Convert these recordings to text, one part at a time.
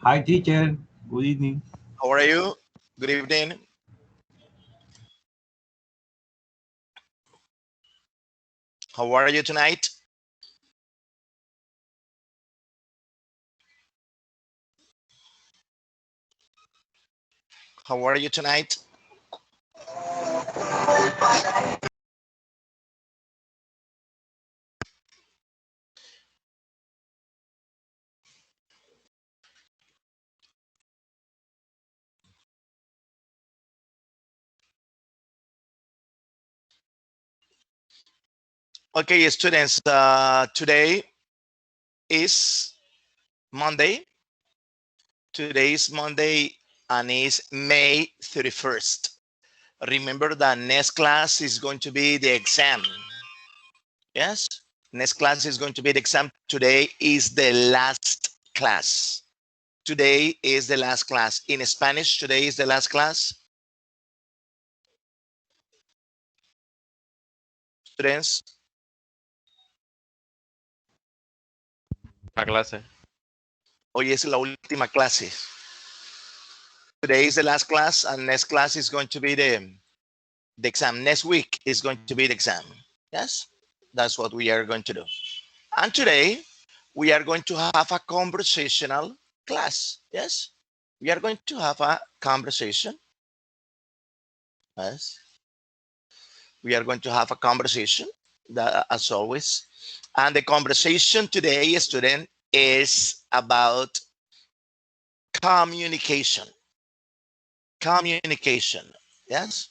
Hi, teacher. Good evening. How are you? Good evening. How are you tonight? How are you tonight? Okay, students, today is Monday. Today is Monday and it's May 31st. Remember that next class is going to be the exam. Yes, next class is going to be the exam. Today is the last class. Today is the last class. In Spanish, today is the last class. Students, La clase. hoy es la última clase. Today is the last class and next class is going to be the exam. Next week is going to be the exam. Yes, that's what we are going to do. And today we are going to have a conversational class. Yes, we are going to have a conversation. Yes, we are going to have a conversation as always. And the conversation today, student, is about communication. Communication. Yes.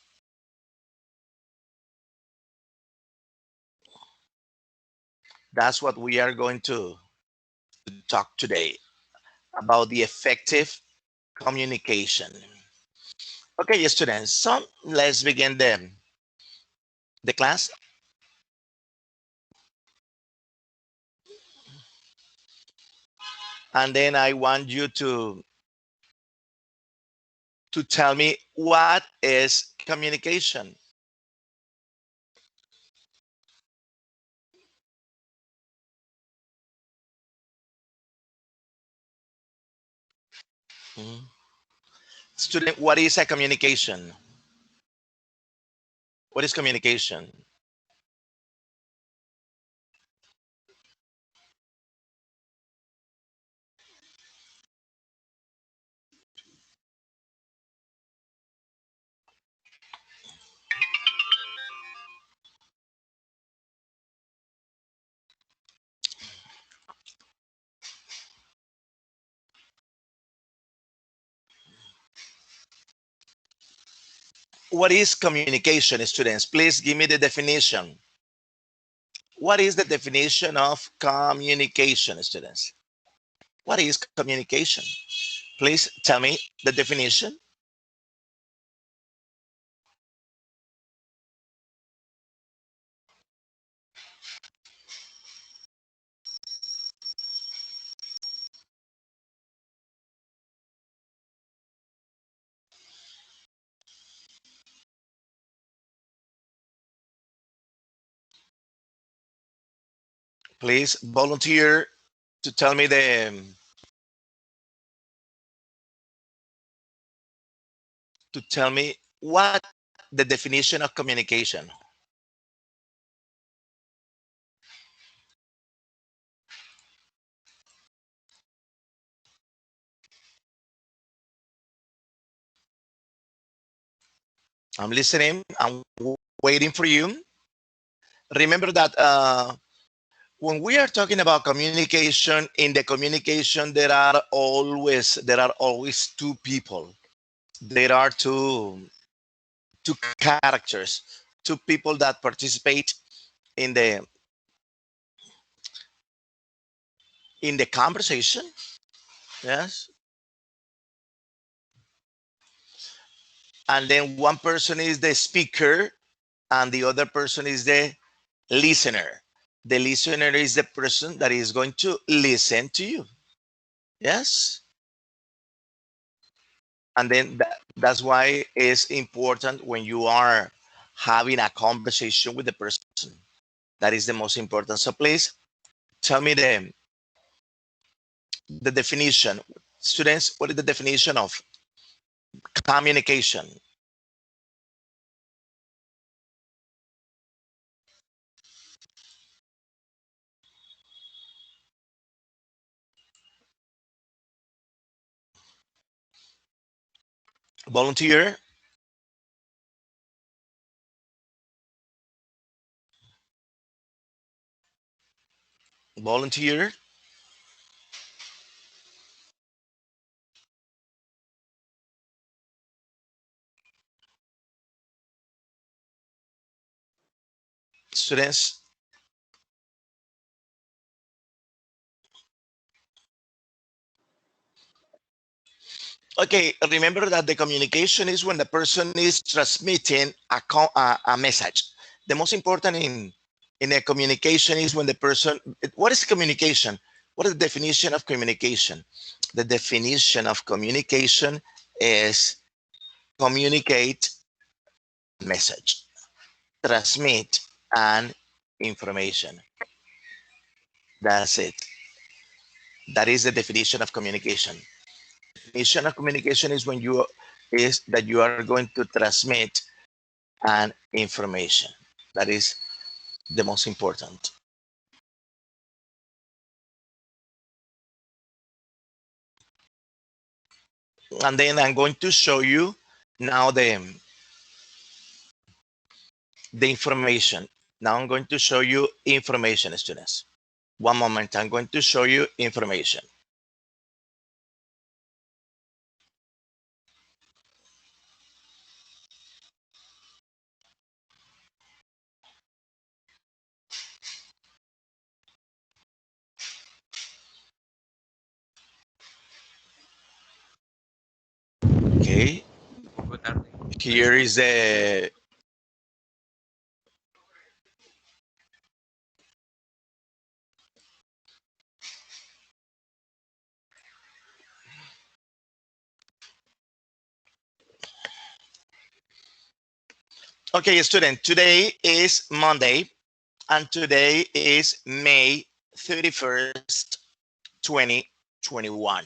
That's what we are going to talk today about the effective communication. Okay, students, so let's begin the class. And then I want you to tell me what is communication. Mhm. Student, what is a communication? What is communication? What is communication, students? Please give me the definition. What is the definition of communication, students? What is communication? Please tell me the definition. Please volunteer to tell me what the definition of communication. I'm listening. I'm waiting for you. Remember that when we are talking about communication, in the communication there are always two people. There are two characters, two people that participate in the conversation. Yes, and then one person is the speaker and the other person is the listener. The listener is the person that is going to listen to you. Yes, and then that's why it's important when you are having a conversation with the person. That is the most important. So please tell me the definition. Students, what is the definition of communication? Volunteer. Volunteer. Students. Okay, remember that the communication is when the person is transmitting a message. The most important in a communication is when the person, what is communication? What is the definition of communication? The definition of communication is communicate message, transmit an information. That's it. That is the definition of communication. Definition of communication is when you is that you are going to transmit an information. That is the most important. And then I'm going to show you now the information. Now I'm going to show you information, students. One moment, I'm going to show you information. Okay. Here is the okay, student. Today is Monday, and today is May 31st, 2021.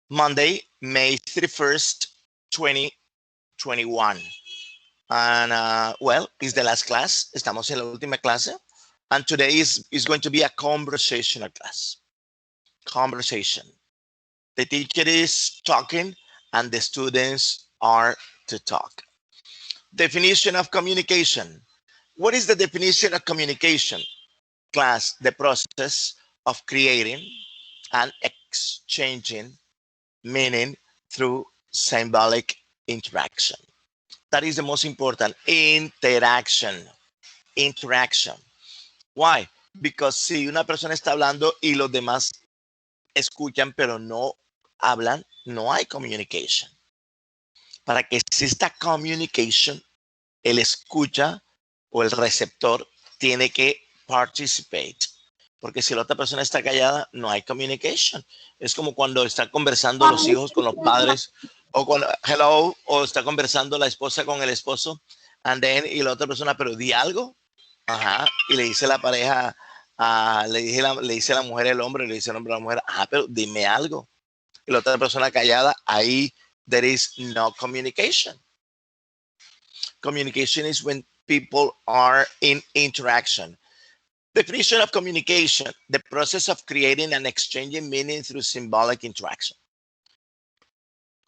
Monday, May 31st, 2021. And well, it's the last class. Estamos en la última clase. And today is going to be a conversational class. Conversation. The teacher is talking and the students are to talk. Definition of communication. What is the definition of communication? Class, the process of creating and exchanging meaning through symbolic interaction. That is the most important. Interaction. Interaction. Why? Because si una persona está hablando y los demás escuchan pero no hablan, no hay communication. Para que exista communication, el escucha o el receptor tiene que participate. Porque si la otra persona está callada, no hay communication. Es como cuando están conversando los hijos con los padres, o cuando, hello, o está conversando la esposa con el esposo, and then, y la otra persona, pero di algo. Ajá, y le dice la pareja, le dice la mujer al hombre, le dice el hombre a la mujer, pero dime algo. Y la otra persona callada, ahí there is no communication. Communication is when people are in interaction. Definition of communication, the process of creating and exchanging meaning through symbolic interaction.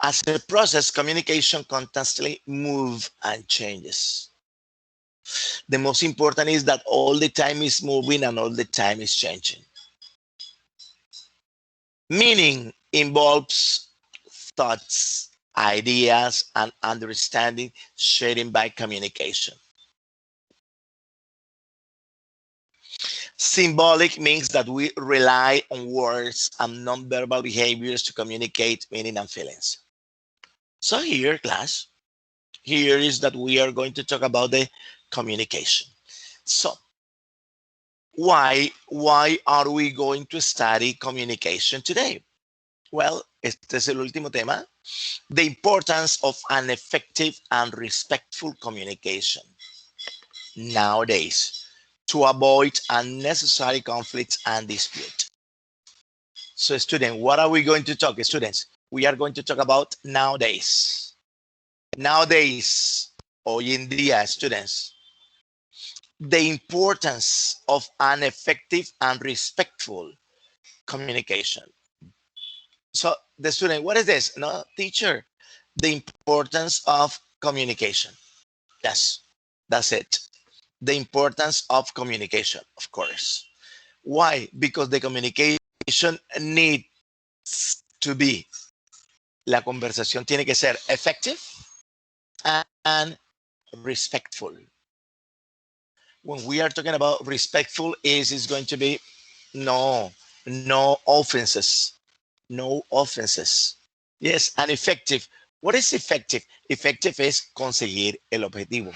As a process, communication constantly moves and changes. The most important is that all the time is moving and all the time is changing. Meaning involves thoughts, ideas, and understanding shared by communication. Symbolic means that we rely on words and nonverbal behaviors to communicate meaning and feelings. So here, class, here is that we are going to talk about the communication. So why are we going to study communication today? Well, este es el último tema. The importance of an effective and respectful communication nowadays to avoid unnecessary conflicts and dispute. So student, what are we going to talk? Students, we are going to talk about nowadays. Nowadays, hoy en día, students, the importance of an effective and respectful communication. So the student, what is this? No, teacher, the importance of communication. Yes, that's it. The importance of communication, of course. Why? Because the communication needs to be, la conversación tiene que ser effective and respectful. When we are talking about respectful, is going to be no offenses. No offenses. Yes, and effective. What is effective? Effective es conseguir el objetivo.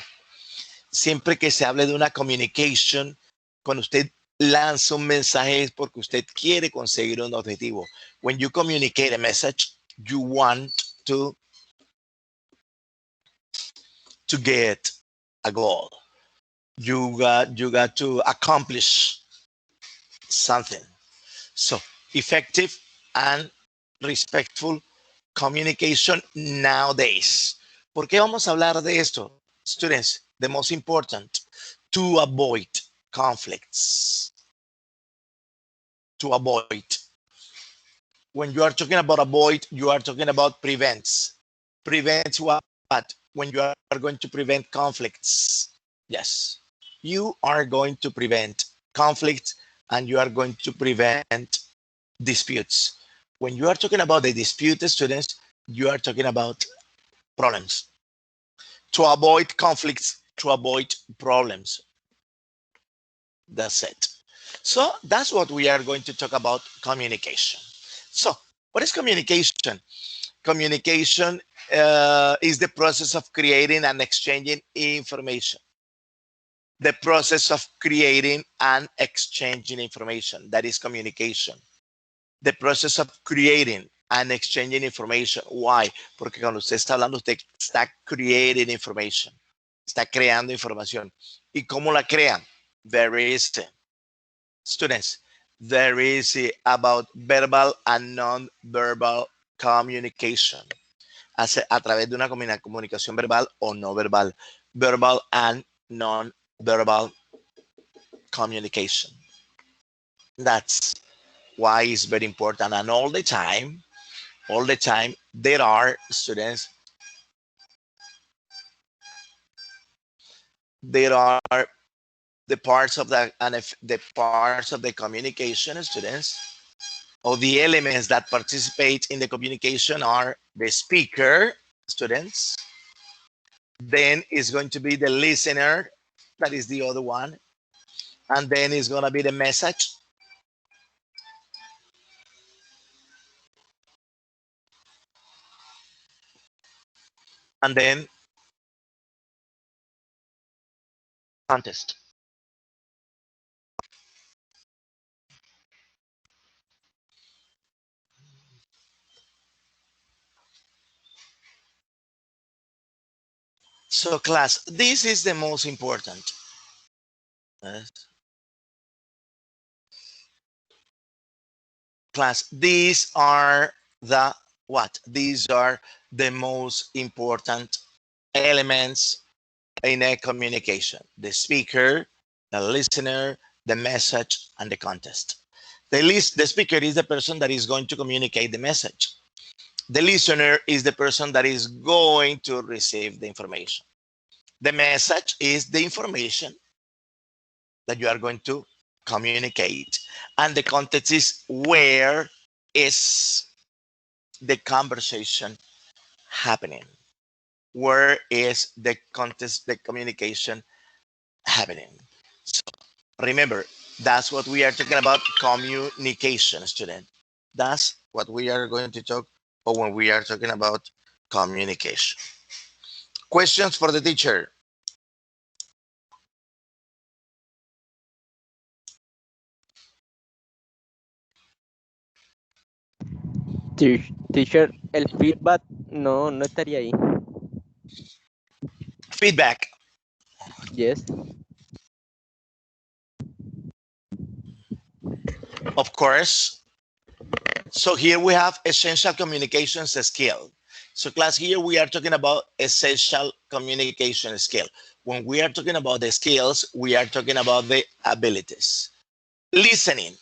Siempre que se hable de una communication, cuando usted lanza un mensaje es porque usted quiere conseguir un objetivo. When you communicate a message, you want to get a goal. You got to accomplish something. So effective and respectful communication nowadays. ¿Por qué vamos a hablar de esto? Students, the most important, to avoid conflicts. To avoid. When you are talking about avoid, you are talking about prevents. Prevents what? When you are going to prevent conflicts. Yes, you are going to prevent conflicts and you are going to prevent disputes. When you are talking about the dispute, students, you are talking about problems. To avoid conflicts, to avoid problems. That's it. So that's what we are going to talk about, communication. So what is communication? Communication is the process of creating and exchanging information. The process of creating and exchanging information, that is communication. The process of creating and exchanging information. Why? Porque cuando usted está hablando, usted está creating information. Está creando información. ¿Y cómo la crean? Very easy. Students, very easy about verbal and non-verbal communication. A través de una comunicación verbal o no verbal. Verbal and non-verbal communication. That's why it's very important. And all the time, there are students, there are the parts of the communication, students, or the elements that participate in the communication are the speaker, students. Then it's going to be the listener, that is the other one. And then it's going to be the message. And then contest. So class, this is the most important. Yes. Class, these are the what? These are the most important elements in a communication: the speaker, the listener, the message, and the context. The speaker is the person that is going to communicate the message. The listener is the person that is going to receive the information. The message is the information that you are going to communicate. And the context is where is the conversation happening? Where is the context, the communication happening? So remember, that's what we are talking about, communication, student. That's what we are going to talk about when we are talking about communication. Questions for the teacher? Teacher, el feedback no estaría ahí. Feedback. Yes. Of course. So here we have essential communications skill. So class, here we are talking about essential communication skill. When we are talking about the skills, we are talking about the abilities. Listening,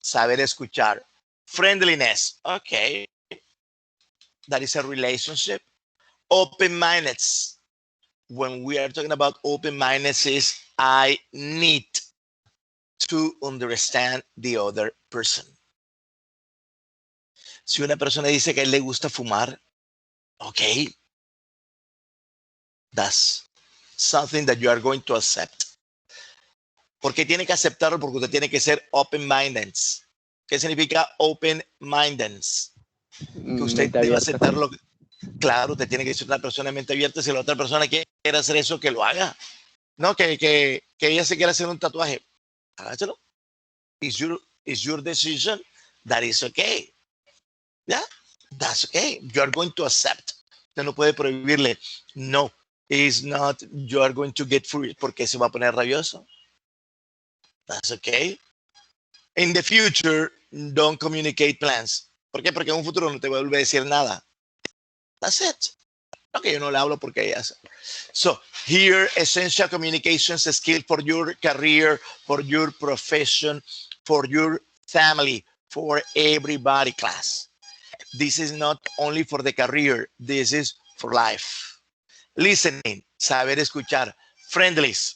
saber escuchar. Friendliness, okay, that is a relationship. Open-mindedness, when we are talking about open-mindedness is I need to understand the other person. Si una persona dice que a él le gusta fumar, okay, that's something that you are going to accept. ¿Por qué tiene que aceptarlo? Porque usted tiene que ser open-minded. ¿Qué significa open-minded? Que usted Mente debe abierta. aceptarlo. Claro, usted tiene que ser una persona de mente abierta. Si la otra persona quiere hacer eso, que lo haga. No, que ella se quiera hacer un tatuaje. Hágaselo. It's your decision. That is okay. Yeah, that's okay. You are going to accept. Usted no puede prohibirle. No, it's not. You are going to get free porque se va a poner rabioso. That's okay. In the future, don't communicate plans. ¿Por qué? Porque en un futuro no te vuelve a decir nada. That's it. Ok, yo no le hablo porque ella hace. So, here, essential communications skill for your career, for your profession, for your family, for everybody class. This is not only for the career, this is for life. Listening, saber escuchar. Friendlies,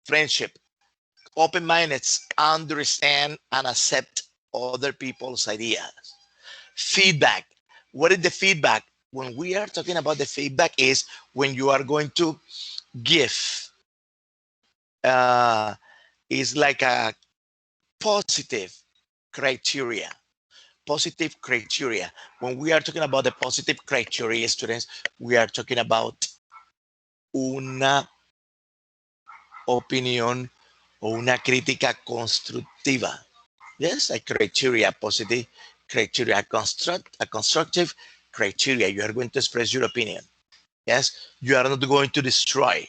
friendship. Open-minded, understand and accept other people's ideas. Feedback. What is the feedback? When we are talking about the feedback is when you are going to give. Is like a positive criteria. Positive criteria. When we are talking about the positive criteria, students, we are talking about una opinión o una crítica constructiva. Yes, a criteria, positive criteria, a constructive criteria. You are going to express your opinion. Yes, you are not going to destroy,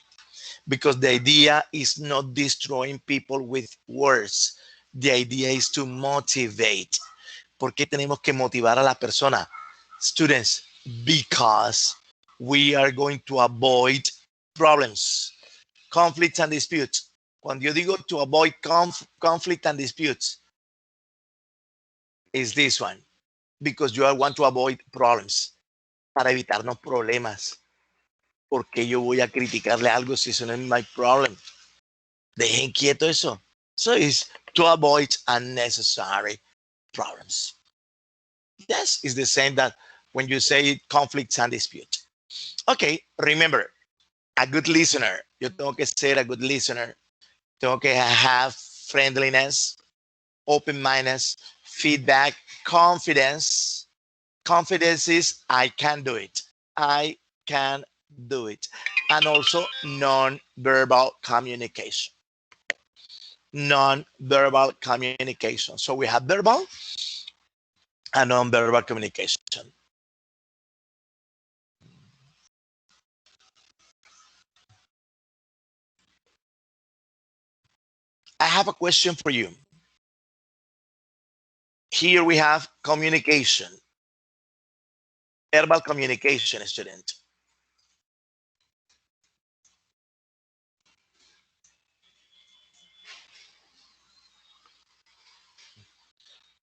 because the idea is not destroying people with words. The idea is to motivate. ¿Por qué tenemos que motivar a la persona? Students, because we are going to avoid problems, conflicts and disputes. Cuando yo digo to avoid conflict and disputes, is this one, because you want to avoid problems, para evitarnos problemas. ¿Por qué yo voy a criticarle algo si eso no es my problem? Dejen quieto eso. So it's to avoid unnecessary problems. Yes, it's the same that when you say conflicts and disputes. Okay, remember, a good listener. Yo tengo que ser a good listener. Tengo que have friendliness, open-mindedness, feedback, confidence. Confidence is I can do it. I can do it. And also non-verbal communication. Non-verbal communication. So we have verbal and non-verbal communication. I have a question for you. Here we have communication. Verbal communication, student.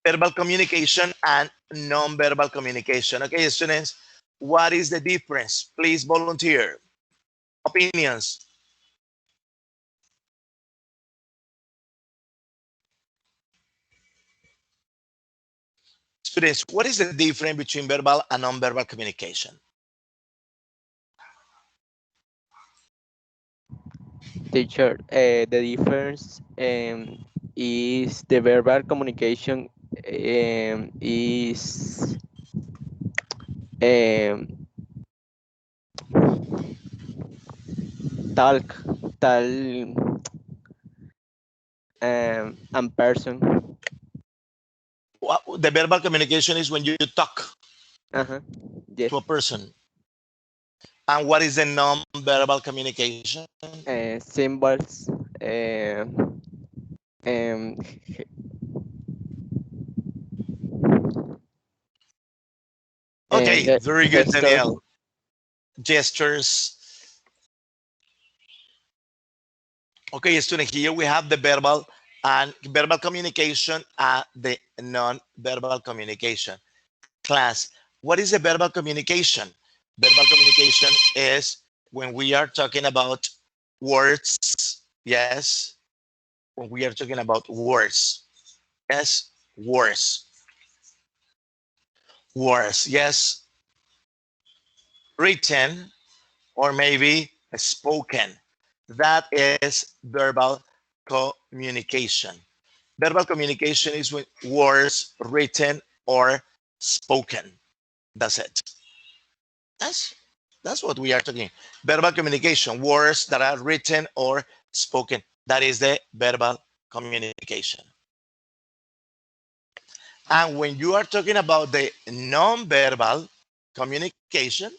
Verbal communication and non-verbal communication. Okay, students, what is the difference? Please volunteer. Opinions. Students, what is the difference between verbal and non-verbal communication? Teacher, the difference is the verbal communication is talk, and person. The verbal communication is when you talk Yes. to a person. And what is the non-verbal communication? Symbols. Okay, very good, Gestures. Daniel. Gestures. Okay, student, here we have the verbal and verbal communication and the non-verbal communication. Class, what is the verbal communication? Verbal communication is when we are talking about words. Yes, when we are talking about words. Yes, words. Words, yes. Written or maybe spoken. That is verbal communication. Verbal communication is with words written or spoken. That's it. That's what we are talking. Verbal communication, words that are written or spoken. That is the verbal communication. And when you are talking about the non-verbal communication,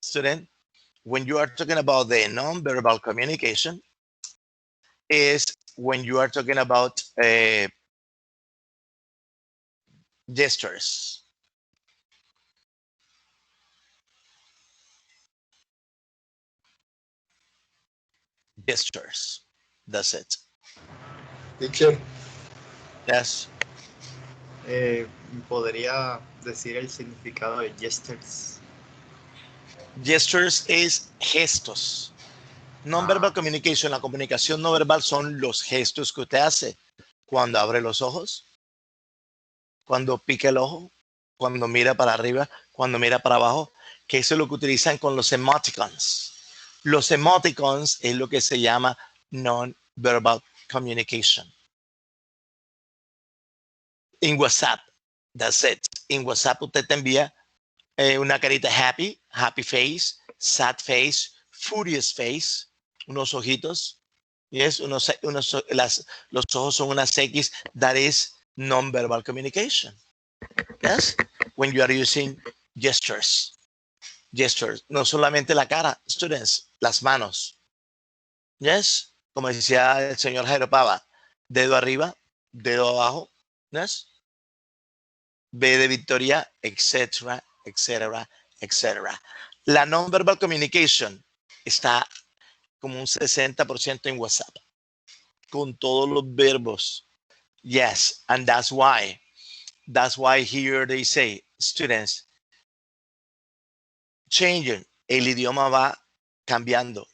student, when you are talking about the non-verbal communication, is when you are talking about gestures. Gestures. That's it. Teacher, Yes. ¿podría decir el significado de gestures? Gestures es gestos. Non-verbal communication, la comunicación no verbal son los gestos que usted hace cuando abre los ojos, cuando pica el ojo, cuando mira para arriba, cuando mira para abajo, que eso es lo que utilizan con los emoticons. Los emoticons es lo que se llama non-verbal communication. En WhatsApp, that's it. En WhatsApp usted te envía una carita happy, happy face, sad face, furious face, unos ojitos. Yes, los ojos son unas X. That is non-verbal communication. Yes, when you are using gestures. Gestures, no solamente la cara, students, las manos. Yes, como decía el señor Jairo Pava, dedo arriba, dedo abajo. Yes, B de Victoria, etcétera, etcétera, etcétera. La non-verbal communication está como un 60% en WhatsApp, con todos los verbos. Yes, and that's why here they say, students, changing, el idioma va cambiando.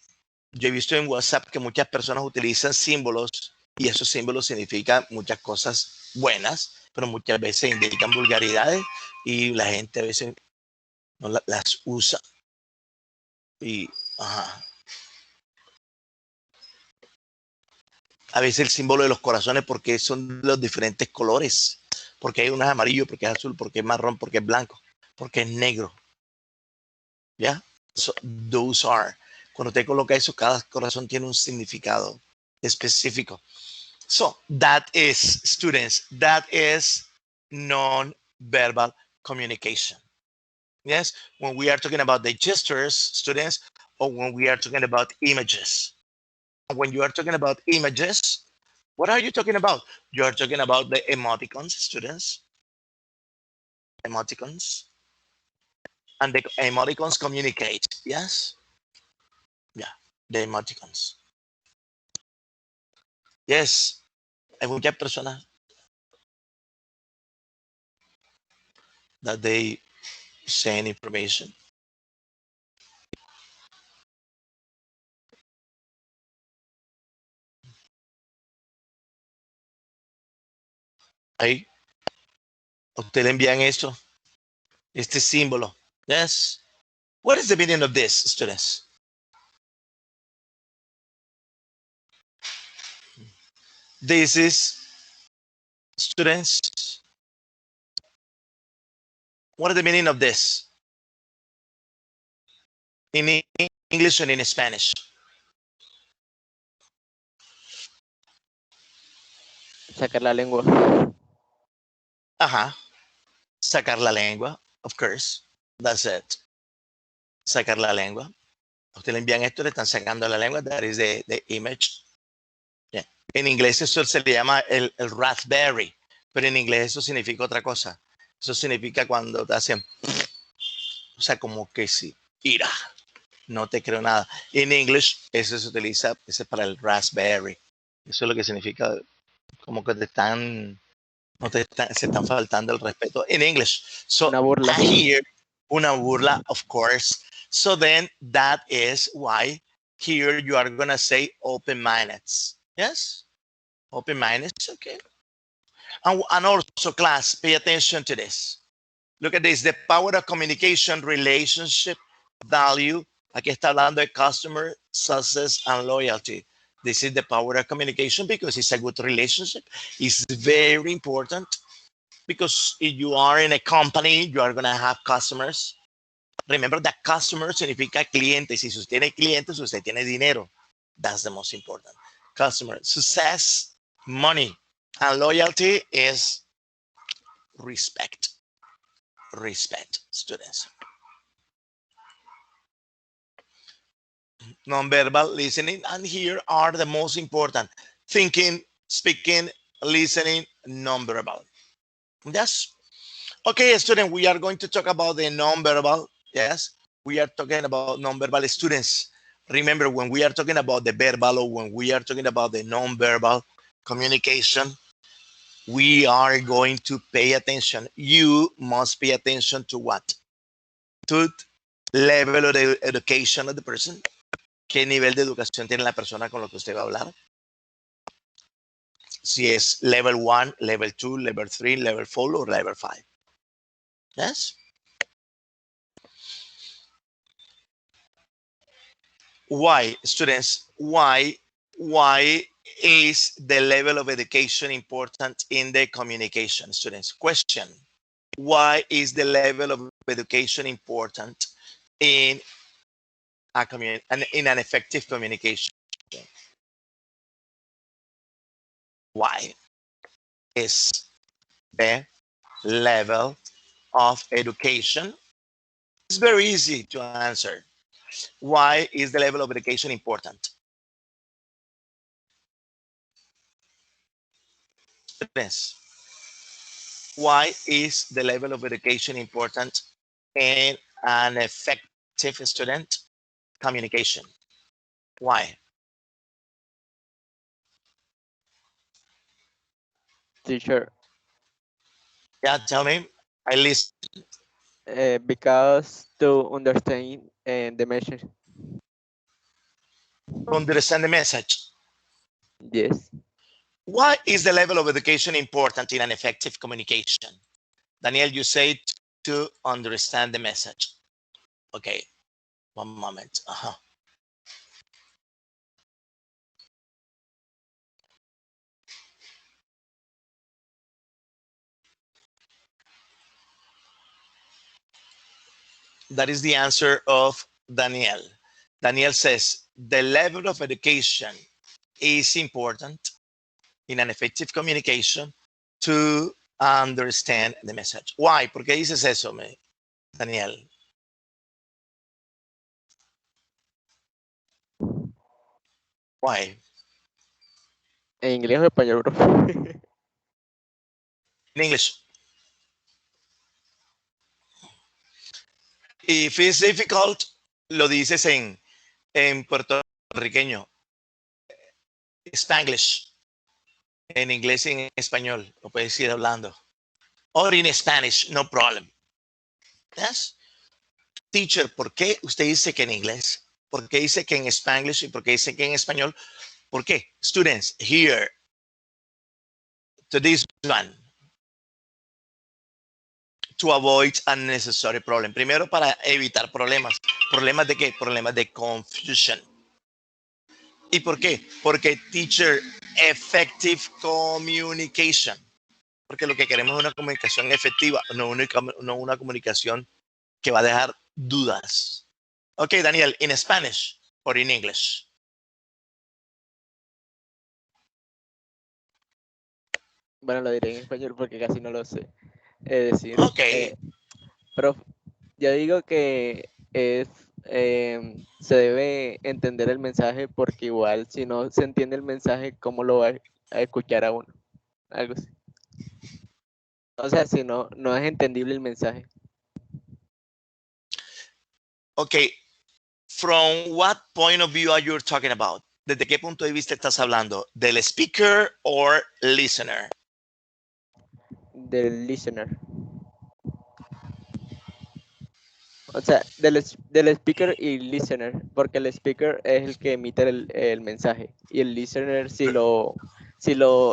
Yo he visto en WhatsApp que muchas personas utilizan símbolos y esos símbolos significan muchas cosas buenas, pero muchas veces indican vulgaridades y la gente a veces no las usa. Y, ajá. A veces el símbolo de los corazones, porque son los diferentes colores, porque hay uno amarillo, porque es azul, porque es marrón, porque es blanco, porque es negro. ¿Ya? So, those are. Cuando usted coloca eso, cada corazón tiene un significado específico. So, that is, students, that is non-verbal communication. Yes, when we are talking about the gestures, students, or when we are talking about images. When you are talking about images, what are you talking about? You are talking about the emoticons, students. Emoticons. And the emoticons communicate, yes? Yeah, the emoticons. Yes, hay muchas personas that they send information. Ahí, a usted le envían esto, este símbolo. Yes. What is the meaning of this, students? This is, students, what is the meaning of this? In English and in Spanish. Sacar la lengua. Ajá. Sacar la lengua, of course. That's it. Sacar la lengua. A usted le envían esto, le están sacando la lengua. That is the image. Yeah. En inglés eso se le llama el raspberry, pero en inglés eso significa otra cosa. Eso significa cuando te hacen, o sea, como que sí, ira, no te creo nada. En English, eso se utiliza, ese es para el raspberry. Eso es lo que significa como que te están, no te están, se están faltando el respeto. En English. So, Una burla. here, una burla, of course. So then that is why here you are going to say open-minded. Yes? Open-minded, okay. And also, class, pay attention to this. Look at this, the power of communication, relationship, value. Aquí está hablando de customer, success, and loyalty. This is the power of communication because it's a good relationship. It's very important because if you are in a company, you are going to have customers. Remember that customer significa cliente. Si usted tiene clientes, usted tiene dinero. That's the most important. Customer, success, money, and loyalty is respect. Respect, students. Non-verbal listening, and here are the most important: thinking, speaking, listening, non-verbal. Yes. Okay, student, we are going to talk about the non-verbal. Yes, we are talking about non-verbal. Students, remember, when we are talking about the verbal or when we are talking about the non-verbal communication, we are going to pay attention. You must pay attention to what? To level of the education of the person. ¿Qué nivel de educación tiene la persona con lo que usted va a hablar? Si es level 1, level 2, level 3, level 4 o level 5. Yes? Why, students? Why is the level of education important in the communication, students? Question. Why is the level of education important in an effective communication? Why is the level of education? It's very easy to answer. Why is the level of education important? Yes. Why is the level of education important in an effective student communication? Why? Teacher, Yeah, tell me. I listen because to understand the message. to understand the message. Yes. Why is the level of education important in an effective communication? Daniel, you say to understand the message. Okay, one moment. That is the answer of Daniel. Daniel says the level of education is important in an effective communication to understand the message. Why? ¿Por qué dices eso, Daniel? Why? En inglés o español, bro. In English. If it's difficult, lo dices en puertorriqueño. Spanglish. En inglés y en español. Lo puedes ir hablando. Or in Spanish, no problem. Yes. Teacher, ¿por qué usted dice que en inglés? ¿Por qué dice que en Spanglish y por qué dice que en español? ¿Por qué? Students, here, to this one, to avoid unnecessary problem. Primero, para evitar problemas. ¿Problemas de qué? Problemas de confusion. ¿Y por qué? Porque teacher, effective communication. Porque lo que queremos es una comunicación efectiva, no una comunicación que va a dejar dudas. Ok, Daniel, in Spanish or in English? Bueno, lo diré en español porque casi no lo sé decir. Ok. Pero yo digo que se debe entender el mensaje porque igual si no se entiende el mensaje, ¿cómo lo va a escuchar a uno? Algo así. O sea, si no, no es entendible el mensaje. Okay, from what point of view are you talking about? ¿Desde qué punto de vista estás hablando? ¿Del speaker or listener? Del listener. O sea, del speaker y listener, porque el speaker es el que emite el mensaje y el listener si lo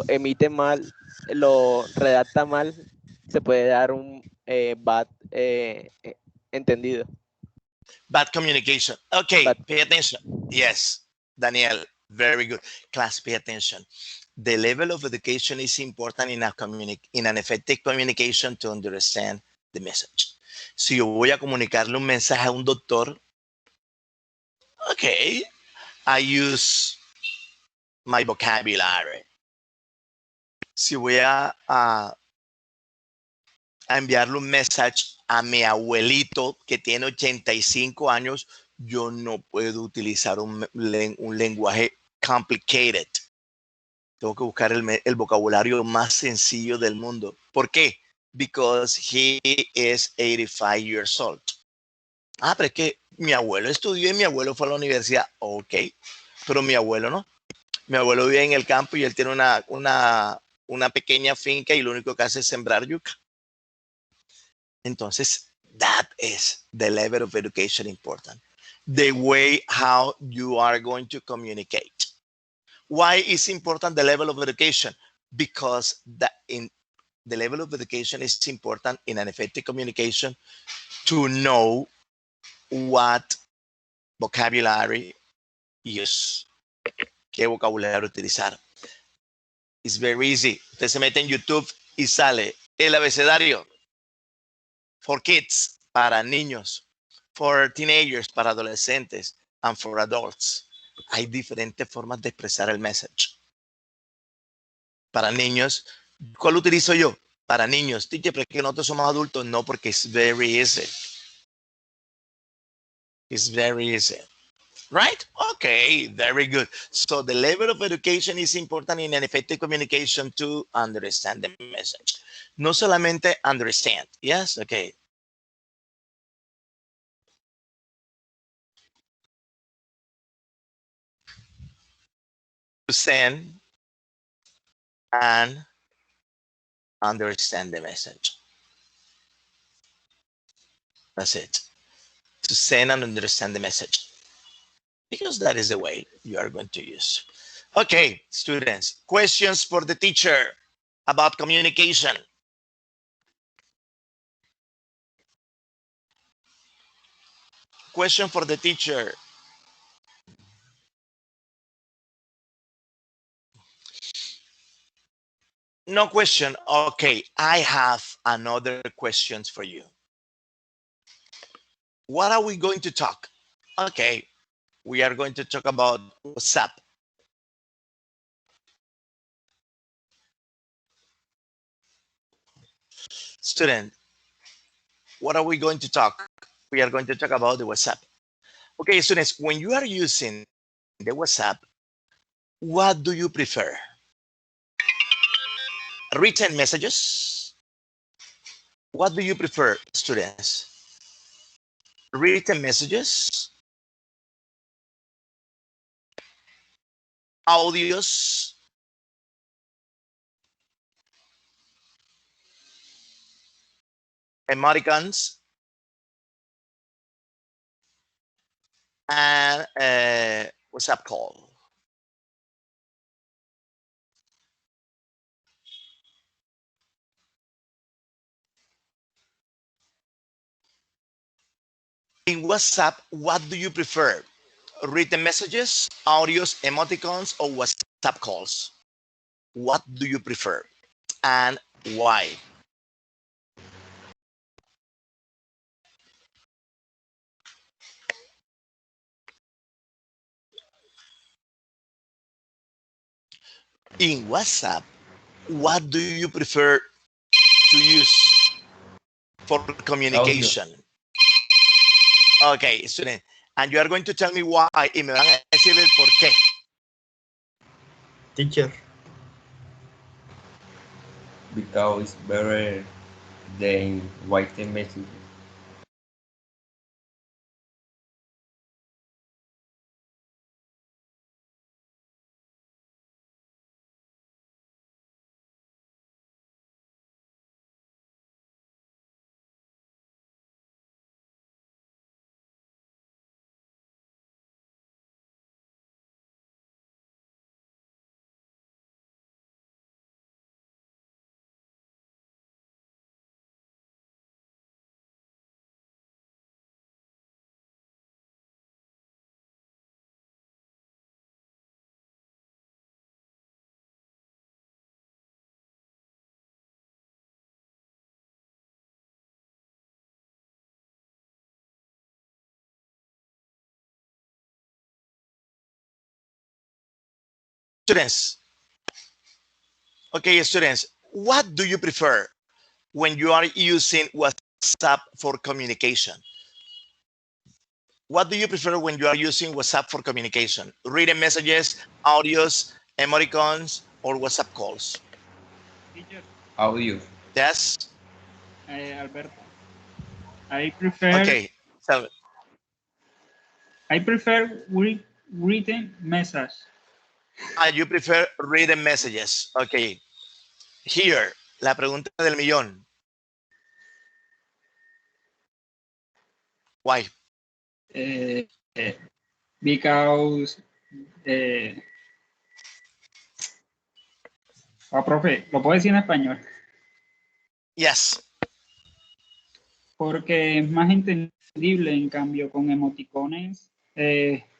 emite mal, lo redacta mal, se puede dar un bad entendido. Bad communication. Okay, Bad. pay attention. Yes, Daniel, very good. Class, pay attention. The level of education is important in an effective communication to understand the message. Si yo voy a comunicarle un mensaje a un doctor, okay, I use my vocabulary. Si voy a enviarle un mensaje a mi abuelito que tiene 85 años, yo no puedo utilizar un lenguaje complicated. Tengo que buscar el vocabulario más sencillo del mundo. ¿Por qué? Because he is 85 years old. Ah, pero es que mi abuelo estudió y mi abuelo fue a la universidad. Ok, pero mi abuelo no. Mi abuelo vive en el campo y él tiene una pequeña finca y lo único que hace es sembrar yuca. Entonces, that is the level of education important. The way how you are going to communicate. Why is important the level of education? Because the level of education is important in an effective communication to know what vocabulary use. ¿Qué vocabulario utilizar? It's very easy. Usted se mete en YouTube y sale el abecedario for kids, para niños, for teenagers, para adolescentes, and for adults. Hay diferentes formas de expresar el message. Para niños, ¿cuál utilizo yo? Para niños. Teacher, pero es que nosotros somos adultos. No, porque it's very easy. It's very easy. Right? Okay, very good. So the level of education is important in an effective communication to understand the message. No solamente understand. Yes? Okay. To send and understand the message. That's it. To send and understand the message. Because that is the way you are going to use. Okay, students, questions for the teacher about communication. Question for the teacher. No question. Okay, I have another questions for you. What are we going to talk? Okay, we are going to talk about WhatsApp. Student, what are we going to talk? We are going to talk about the WhatsApp. Okay, students, when you are using the WhatsApp, what do you prefer? Written messages? What do you prefer, students? Written messages? Audios? Emoticons? And WhatsApp call? In WhatsApp, what do you prefer? Written messages, audios, emoticons, or WhatsApp calls? What do you prefer and why? In WhatsApp, what do you prefer to use for communication? Audio. Okay, student. And you are going to tell me why y me van a decir el por qué. Teacher, because it's better than writing messages. Students, okay, students, what do you prefer when you are using WhatsApp for communication? What do you prefer when you are using WhatsApp for communication? Written messages, audios, emoticons, or WhatsApp calls? Teacher, Audio. Yes. Alberto, I prefer Okay. So, written message. you prefer written messages. Okay. Here, la pregunta del millón. Why? eh, eh, because profe, lo puedo decir en español, Yes. porque es más entendible, en cambio con emoticones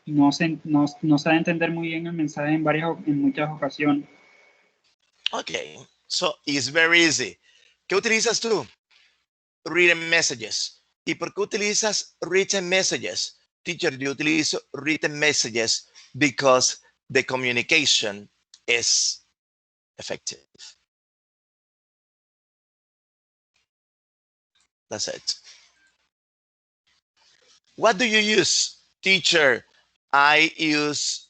no se da a entender muy bien el mensaje en muchas ocasiones. Okay. So, it's very easy. ¿Qué utilizas tú? Written messages. ¿Y por qué utilizas written messages? Teacher, yo utilizo written messages because the communication is effective. That's it. What do you use? Teacher, I use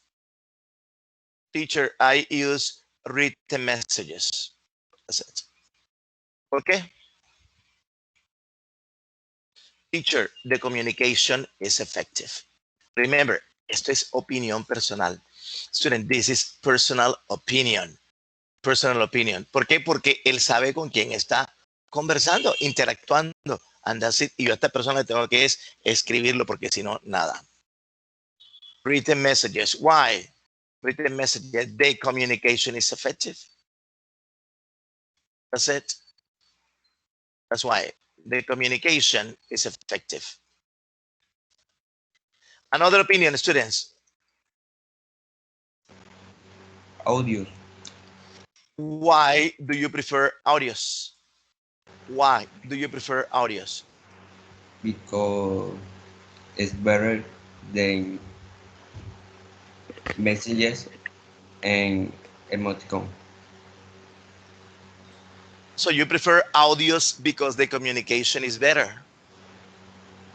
written messages. That's it. Okay? Teacher, the communication is effective. Remember, esto es opinión personal. Student, this is personal opinion. Personal opinion. ¿Por qué? Porque él sabe con quién está conversando, interactuando. And that's it. Y yo a esta persona le tengo que escribirlo porque si no, nada. Written messages. Why? Written messages, the communication is effective. That's it. That's why the communication is effective. Another opinion, students. Audio. Why do you prefer audios? Why do you prefer audios? Because it's better than messages and emoticon. So you prefer audios because the communication is better.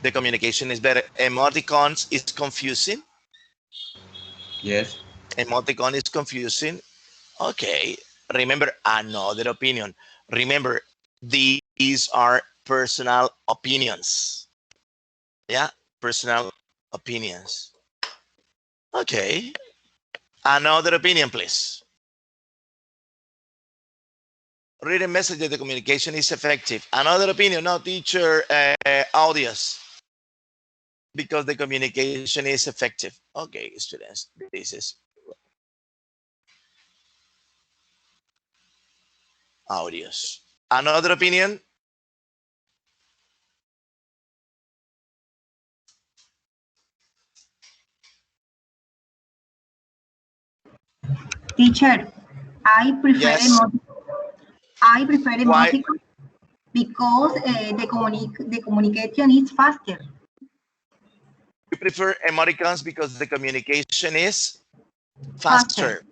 The communication is better. Emoticons is confusing. Yes. Emoticon is confusing. Okay. Remember, another opinion. Remember, these are personal opinions. Yeah, personal opinions. Okay. Another opinion, please. Written message that the communication is effective. Another opinion, no, teacher, audios. Because the communication is effective. Okay, students, this is audios. Another opinion? Teacher, I prefer Yes. Why? emoticon because the communication is faster. You prefer emoticons because the communication is faster.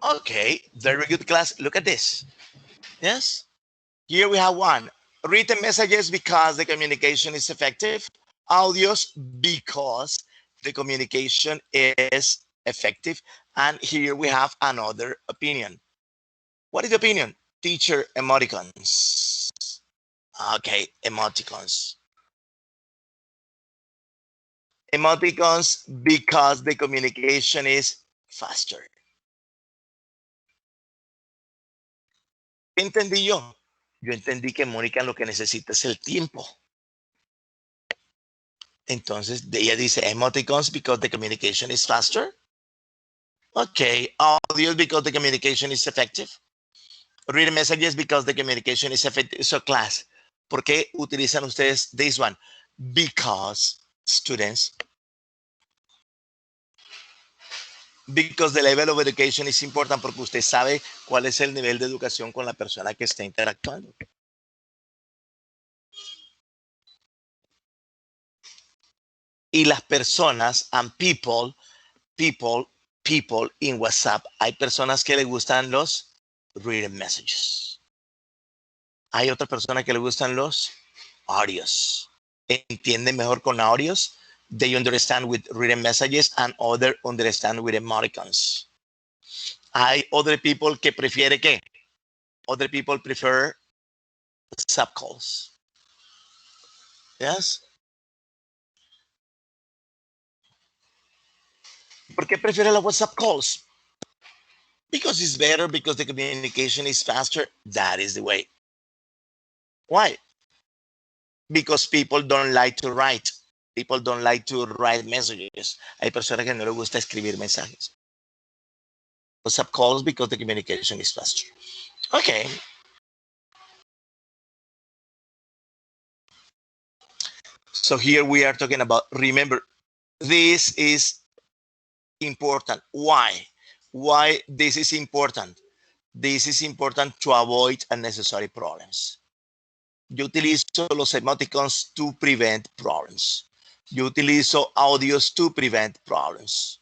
Okay, very good class. Look at this. Yes. Here we have one. Written messages because the communication is effective. Audios because the communication is effective. And here we have another opinion. What is the opinion? teacher, emoticons. Okay, emoticons. Emoticons because the communication is faster. ¿Qué entendí yo? Yo entendí que Mónica lo que necesita es el tiempo. Entonces, ella dice emoticons because the communication is faster. Okay, audio because the communication is effective. Read messages because the communication is effective. So class, ¿por qué utilizan ustedes this one? Because, students, because the level of education is important, porque usted sabe cuál es el nivel de educación con la persona que está interactuando. Y las personas and people in WhatsApp, hay personas que le gustan los written messages. Hay otras personas que le gustan los audios. Entienden mejor con audios. They understand with written messages and other understand with emoticons. Hay other people que prefiere ¿qué? Other people prefer WhatsApp calls. Yes. ¿Por qué prefiere los WhatsApp calls? Because it's better, because the communication is faster. That is the way. Why? Because people don't like to write. People don't like to write messages. Hay personas que no les gusta escribir mensajes. WhatsApp calls because the communication is faster. Okay. So here we are talking about, remember, this is important. Why? Why this is important? This is important to avoid unnecessary problems. Yo utilizo los emoticons to prevent problems. Yo utilizo audios to prevent problems.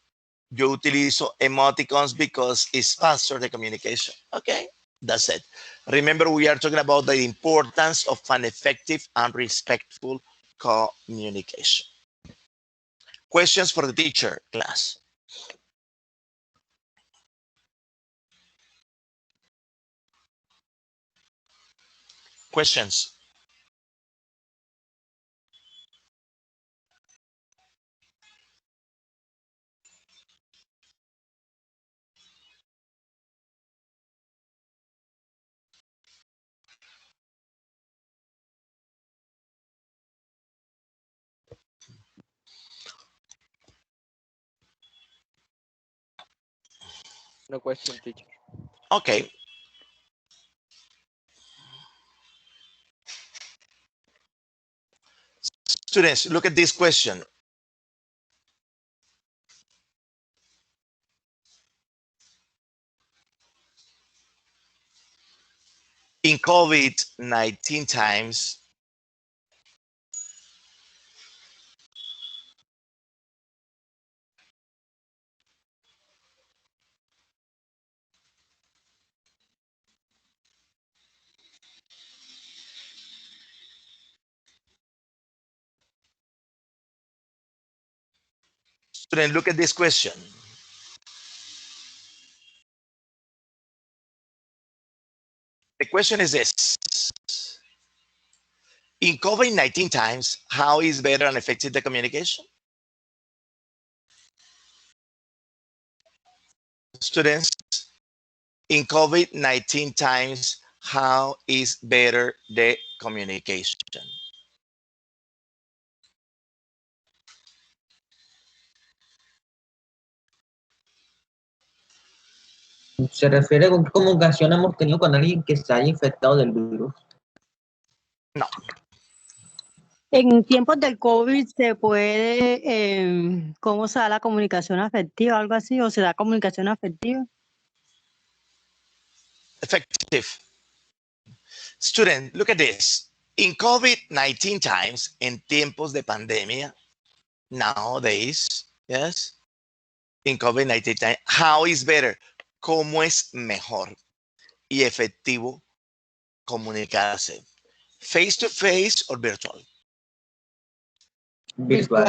Yo utilizo emoticons because it's faster the communication. Okay, that's it. Remember, we are talking about the importance of an effective and respectful communication. Questions for the teacher, class? Questions? No question, teacher. Okay. Students, look at this question. In COVID-19 times, students, look at this question. The question is this. In COVID-19 times, how is better and effective the communication? Students, in COVID-19 times, how is better the communication? ¿Se refiere con qué comunicación hemos tenido con alguien que se haya infectado del virus? No. En tiempos del COVID se puede, ¿cómo se da la comunicación afectiva? Algo así, o se da comunicación afectiva. Effective. Student, look at this. In COVID-19 times, en tiempos de pandemia, nowadays, yes, in COVID-19 time, how is better? ¿Cómo es mejor y efectivo comunicarse? Face to face or virtual? Virtual.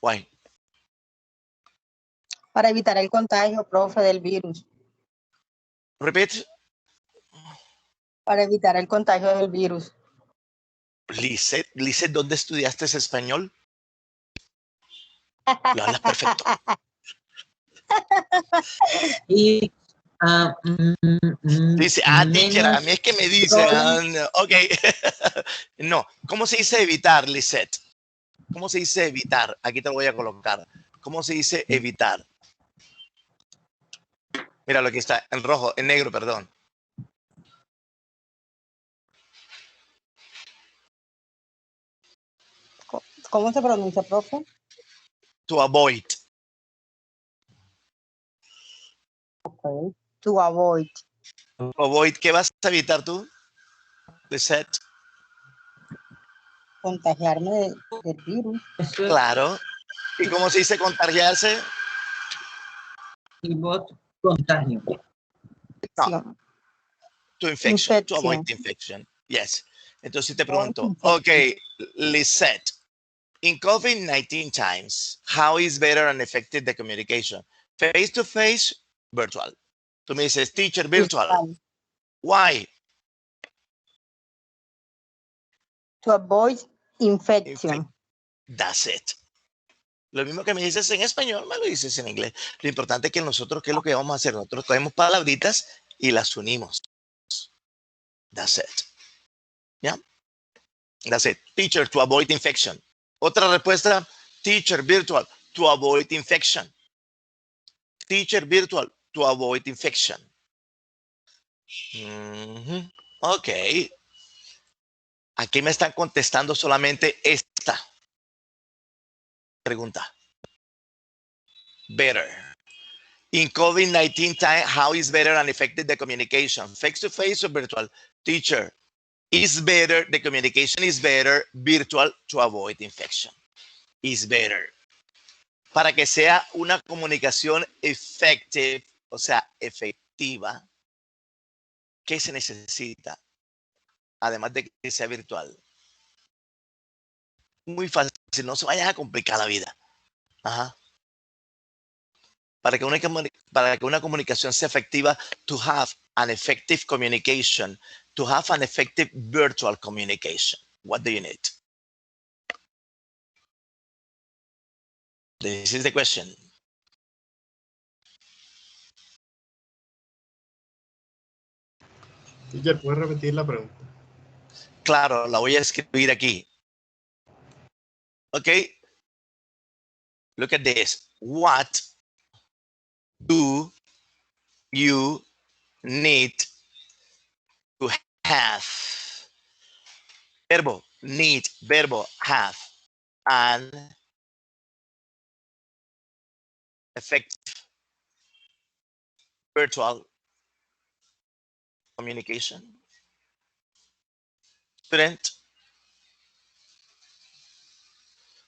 Why? Para evitar el contagio, profe, del virus. Repeat. Para evitar el contagio del virus. Lisette, ¿dónde estudiaste ese español? Lo hablas perfecto. Y Dice, teacher, a mí es que me dice, problem. ok. No, ¿cómo se dice evitar, Lisette? ¿Cómo se dice evitar? Aquí te lo voy a colocar. ¿Cómo se dice evitar? Mira lo que está en rojo, en negro, perdón. ¿Cómo se pronuncia, profe? To avoid. Okay. To avoid. Avoid, ¿qué vas a evitar tú? Lisette. Contagiarme del virus. Claro. ¿Y cómo se dice contagiarse? Y vos contagio. No. To infection. To avoid the infection. Yes. Entonces te pregunto, okay, Lisette, in COVID-19 times, how is better and effective the communication? Face-to-face, virtual. Tú me dices, teacher, virtual. Why? To avoid infection. That's it. Lo mismo que me dices en español, me lo dices en inglés. Lo importante es que nosotros, ¿qué es lo que vamos a hacer? Nosotros cogemos palabritas y las unimos. That's it. ¿Ya? That's it. Teacher, to avoid infection. Otra respuesta, teacher, virtual, to avoid infection. Teacher, virtual, to avoid infection. Ok. Aquí me están contestando solamente esta pregunta. Better. In COVID-19 time, how is better and effective the communication? Face-to-face or virtual? Teacher, is better, the communication is better, virtual, to avoid infection. Is better. Para que sea una comunicación effective, o sea, efectiva, ¿qué se necesita? Además de que sea virtual. Muy fácil, no se vaya a complicar la vida. Ajá. Para que una comunicación sea efectiva, to have an effective communication, to have an effective virtual communication. What do you need? This is the question. Teacher, ¿puedes repetir la pregunta? Claro, la voy a escribir aquí. Okay. Look at this. What do you need to have? Verbo, need, verbo, have, an effective virtual communication. Student,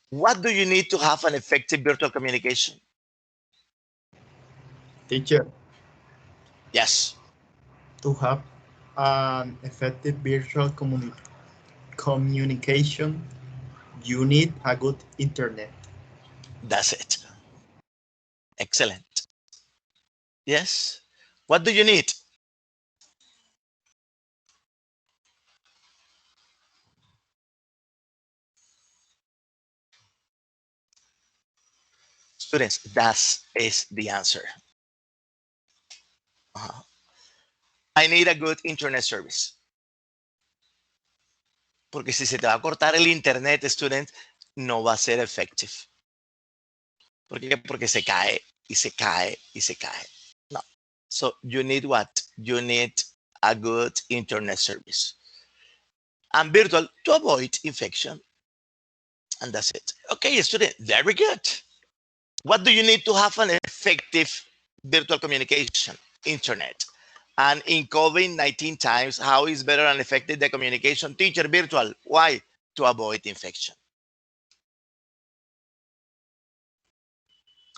what do you need to have an effective virtual communication? Teacher, Yes. to have an effective virtual communication, you need a good internet. That's it. Excellent. Yes. What do you need? Students, that is the answer. I need a good internet service. Porque si se te va a cortar el internet, student, no va a ser effective. ¿Por qué? Porque se cae y se cae y se cae. No. So you need what? You need a good internet service. And virtual to avoid infection. And that's it. Okay, student, very good. What do you need to have an effective virtual communication? Internet. And in COVID-19 times, how is better and effective the communication? Teacher, virtual. Why? To avoid infection.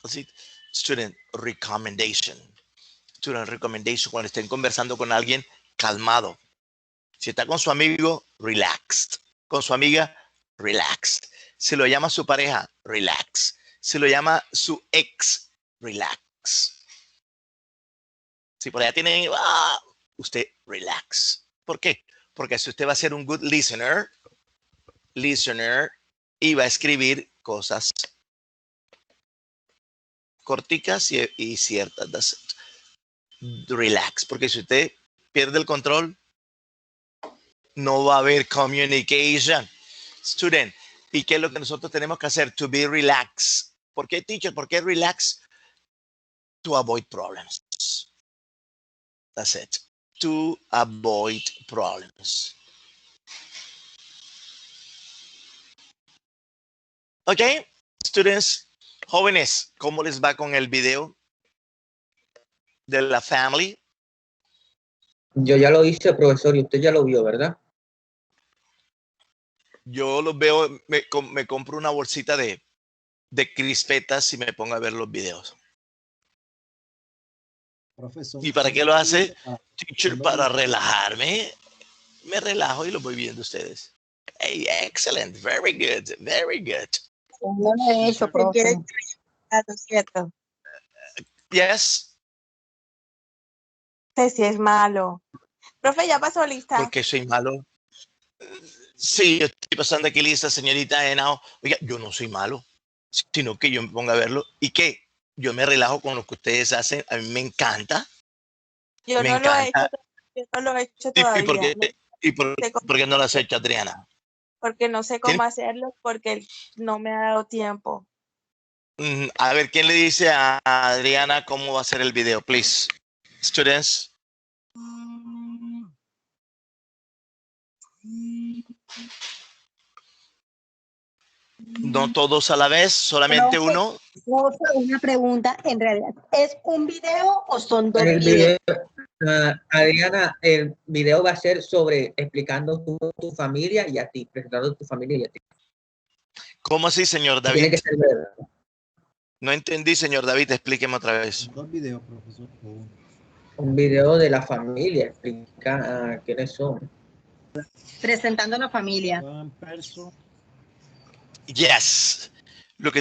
Así, student recommendation. Student recommendation, cuando estén conversando con alguien, calmado. Si está con su amigo, relaxed. Con su amiga, relaxed. Si lo llama su pareja, relax. se lo llama su ex relax. Si por allá tienen, usted relax. ¿Por qué? Porque si usted va a ser un good listener y va a escribir cosas corticas y ciertas. That's it. Relax, porque si usted pierde el control, no va a haber communication. Student, ¿y qué es lo que nosotros tenemos que hacer? To be relaxed. ¿Por qué, teacher? ¿Por qué relax? To avoid problems. That's it. To avoid problems. Ok, students, jóvenes, ¿cómo les va con el video de la family? Yo ya lo hice, profesor, y usted ya lo vio, ¿verdad? Yo los veo, me compro una bolsita de crispetas y me pongo a ver los videos. Profesor. ¿Y para qué lo hace? Teacher, para relajarme. Me relajo y los voy viendo ustedes. Hey, excellent, very good, very good. No lo he hecho, profe. ¿Cierto? Yes. Sí, es malo. Profe, ¿ya pasó lista? Porque soy malo. Sí, yo estoy pasando aquí lista, señorita Henao. Oiga, yo no soy malo, sino que yo me pongo a verlo y que yo me relajo con lo que ustedes hacen. A mí me encanta. Yo me no lo he encanta. hecho, yo no lo he hecho todavía. ¿Por qué no lo has hecho, Adriana? Porque no sé cómo hacerlo, porque no me ha dado tiempo. A ver, ¿quién le dice a Adriana cómo va a ser el video, please? Students. No todos a la vez, solamente uno. No, una pregunta, en realidad, ¿es un video o son dos El videos? video, Adriana, el video va a ser sobre explicando tu familia y a ti, presentando tu familia y a ti. ¿Cómo así, señor David? Tiene que ser verdad. No entendí, señor David, explíqueme otra vez. Dos videos, profesor. Un video de la familia, explica quiénes son. Presentando a la familia. Yes. Lo que tú